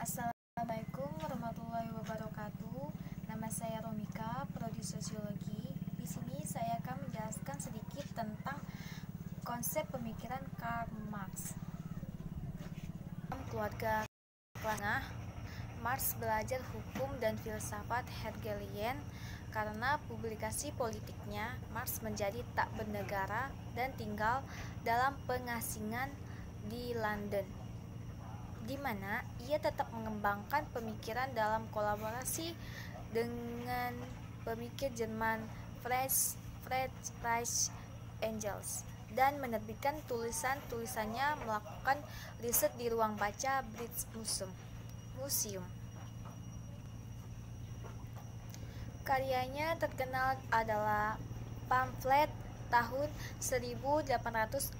Assalamualaikum warahmatullahi wabarakatuh. Nama saya Romika, prodi Sosiologi. Di sini saya akan menjelaskan sedikit tentang konsep pemikiran Karl Marx. Dalam keluarga Klangah, Marx belajar hukum dan filsafat Hegelian. Karena publikasi politiknya, Marx menjadi tak bernegara dan tinggal dalam pengasingan di London, di mana ia tetap mengembangkan pemikiran dalam kolaborasi dengan pemikir Jerman Friedrich Engels dan menerbitkan tulisan-tulisannya, melakukan riset di ruang baca British Museum. Karyanya terkenal adalah pamflet tahun 1848,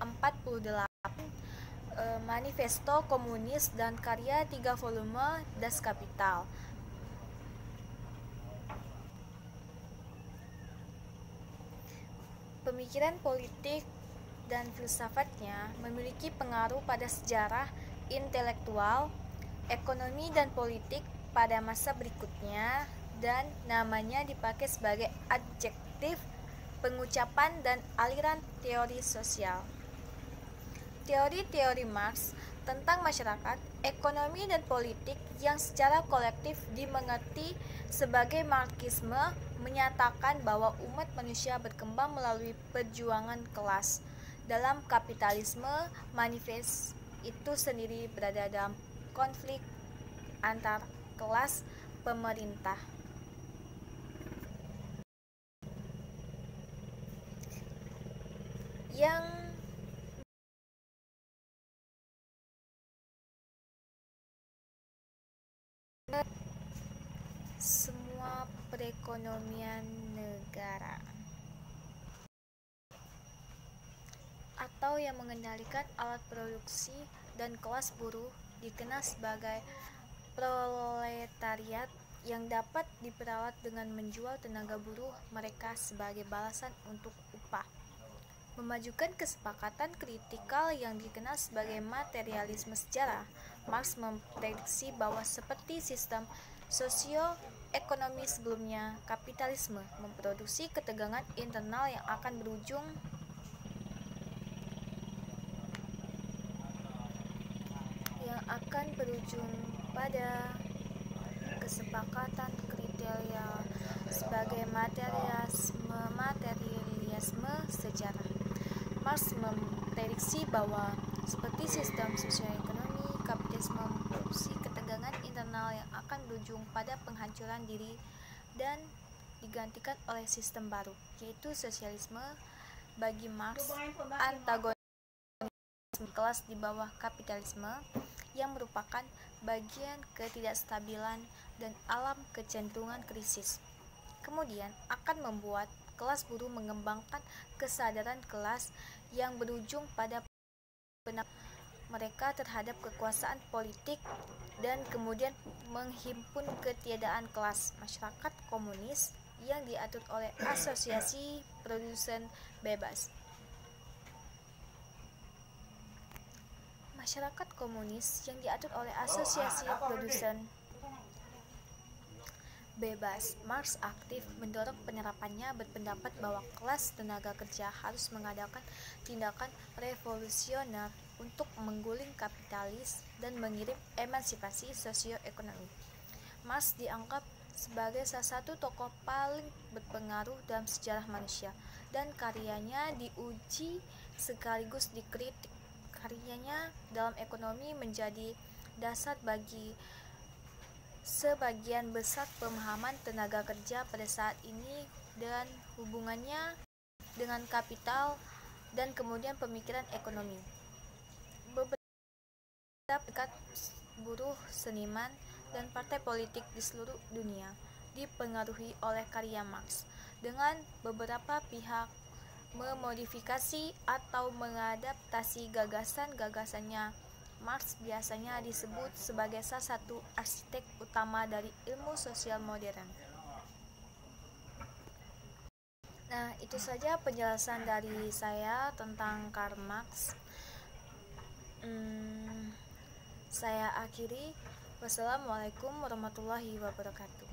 Manifesto Komunis, dan karya 3 volume Das Kapital. Pemikiran politik dan filsafatnya memiliki pengaruh pada sejarah intelektual, ekonomi, dan politik pada masa berikutnya, dan namanya dipakai sebagai adjektif pengucapan dan aliran teori sosial. Teori-teori Marx tentang masyarakat, ekonomi, dan politik yang secara kolektif dimengerti sebagai Marxisme menyatakan bahwa umat manusia berkembang melalui perjuangan kelas. Dalam kapitalisme, manifest itu sendiri berada dalam konflik antar kelas pemerintah. Yang semua perekonomian negara atau yang mengendalikan alat produksi dan kelas buruh dikenal sebagai proletariat, yang dapat diperalat dengan menjual tenaga buruh mereka sebagai balasan untuk upah. Memajukan kesepakatan kritikal yang dikenal sebagai materialisme sejarah, Marx memprediksi bahwa seperti sistem sosioekonomi sebelumnya, kapitalisme memproduksi ketegangan internal yang akan berujung pada kesepakatan kriteria sebagai materialisme sejarah. Marx memprediksi bahwa seperti sistem sosioekonomi, kapitalisme memproduksi ketegangan internal yang akan berujung pada penghancuran diri dan digantikan oleh sistem baru, yaitu sosialisme. Bagi Marx, antagonisme kelas di bawah kapitalisme yang merupakan bagian ketidakstabilan dan alam kecenderungan krisis, kemudian akan membuat kelas buruh mengembangkan kesadaran kelas yang berujung pada penolakan mereka terhadap kekuasaan politik dan kemudian menghimpun ketiadaan kelas masyarakat komunis yang diatur oleh asosiasi produsen bebas. Masyarakat komunis yang diatur oleh asosiasi produsen bebas. Marx aktif mendorong penerapannya, berpendapat bahwa kelas tenaga kerja harus mengadakan tindakan revolusioner untuk mengguling kapitalis dan mengirim emansipasi sosioekonomi. Marx dianggap sebagai salah satu tokoh paling berpengaruh dalam sejarah manusia, dan karyanya diuji sekaligus dikritik. Karyanya dalam ekonomi menjadi dasar bagi sebagian besar pemahaman tenaga kerja pada saat ini dan hubungannya dengan kapital dan kemudian pemikiran ekonomi. Beberapa serikat buruh, seniman, dan partai politik di seluruh dunia dipengaruhi oleh karya Marx, dengan beberapa pihak memodifikasi atau mengadaptasi gagasan-gagasannya. Marx biasanya disebut sebagai salah satu arsitek utama dari ilmu sosial modern. Nah, itu saja penjelasan dari saya tentang Karl Marx. Saya akhiri. Wassalamualaikum warahmatullahi wabarakatuh.